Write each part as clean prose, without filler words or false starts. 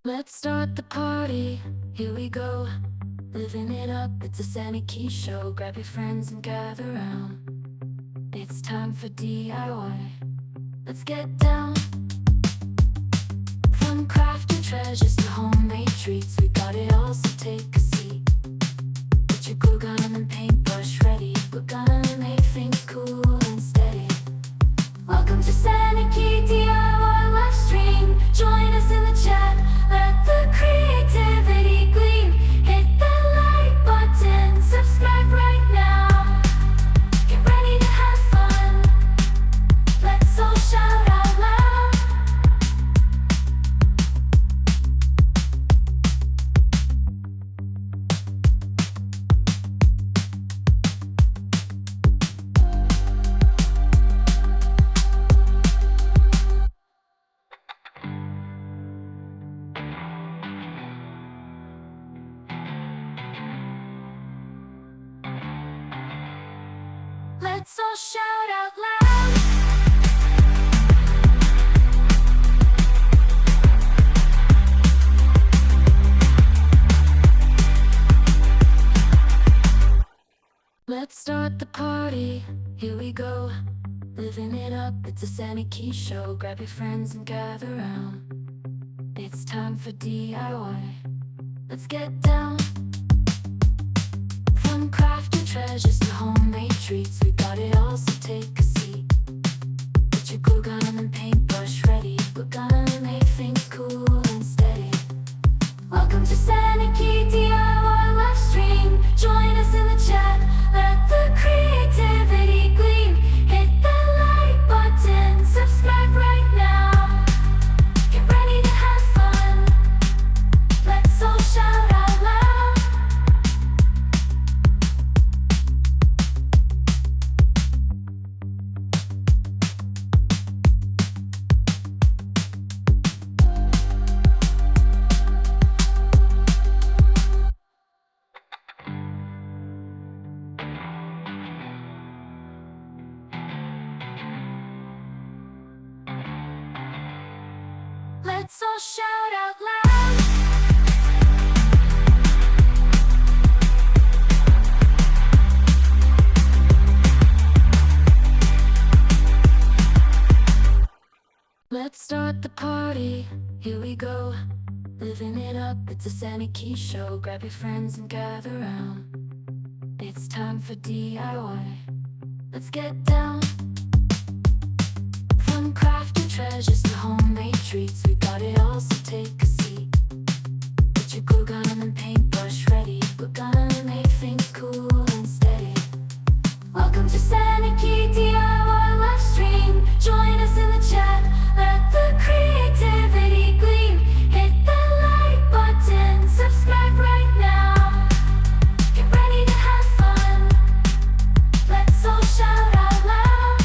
Let's start the party, here we go. Living it up, it's a Sammy Key show. Grab your friends and gather round. It's time for DIY. Let's get down. From crafting treasures to homemade treats, we got it all, so take a seat. Get your glue gun and paintbrush ready. We're gonna make things cool and steady. Welcome to Sammy Key DIY live stream. Join us in the chat, let the creativity gleam. Hit that like button, subscribe right now. Get ready to have fun, let's all shout out loud. Let's all shout out loud. Let's start the party, here we go. Living it up, it's a Sammy Key show. Grab your friends and gather round. It's time for DIY. Let's get down. From crafting treasures to homemade treats, we got it all, so take a seat. Get your glue gun and paintbrush ready. We're gonna make things cool and steady. Welcome to Sammy Key DIY live stream. Join us in the chat, let the creativity gleam. Hit that like button, subscribe right now. Get ready to have fun, let's all shout out loud. Let's all shout out loud. Let's start the party, here we go. Living it up, it's a Sammy Key show. Grab your friends and gather round. It's time for DIY. Let's get down. From crafting treasures to homemade treats, we got it all, so take a seat. Get your glue gun and paintbrush ready. We're gonna make things cool and steady. Welcome to Sammy Key DIY live stream. Join us in the chat, let the creativity gleam. Hit that like button, subscribe right now. Get ready to have fun, let's all shout out loud.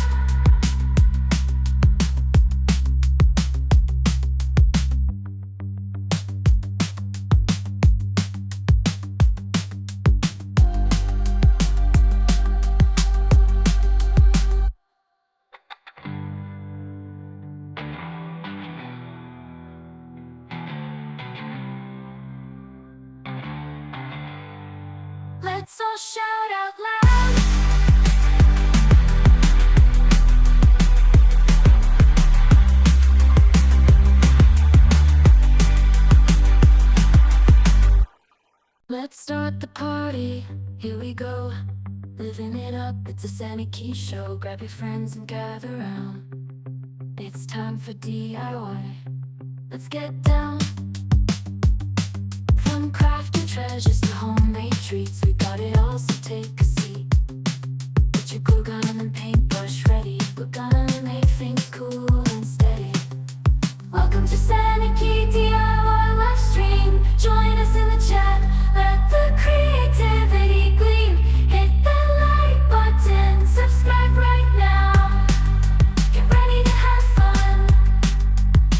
Let's all shout out loud. Let's start the party, here we go. Living it up, it's a Sammy Key show. Grab your friends and gather round. It's time for DIY. Let's get down. From crafting treasures to homemade treats, we got it all, so take a seat. Get your glue gun and paintbrush ready. We're gonna make things cool and steady. Welcome to Sammy Key DIY live stream. Join us in the chat, let the creativity gleam. Hit that like button, subscribe right now. Get ready to have fun,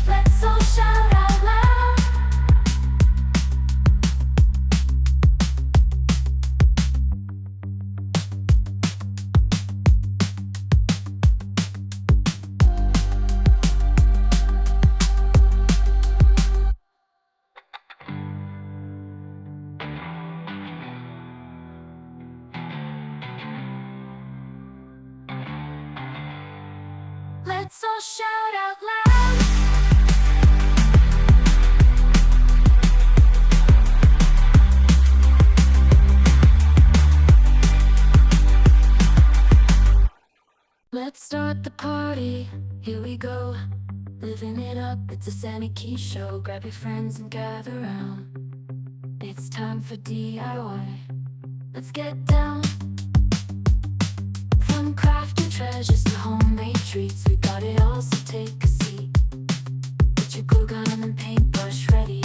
let's all shout out loud. Let's all shout out loud. Let's start the party, here we go. Living it up, it's a Sammy Key show. Grab your friends and gather round. It's time for DIY. Let's get down. From crafting treasures to homemade treats, we got it all, so take a seat. Get your glue gun and paintbrush ready.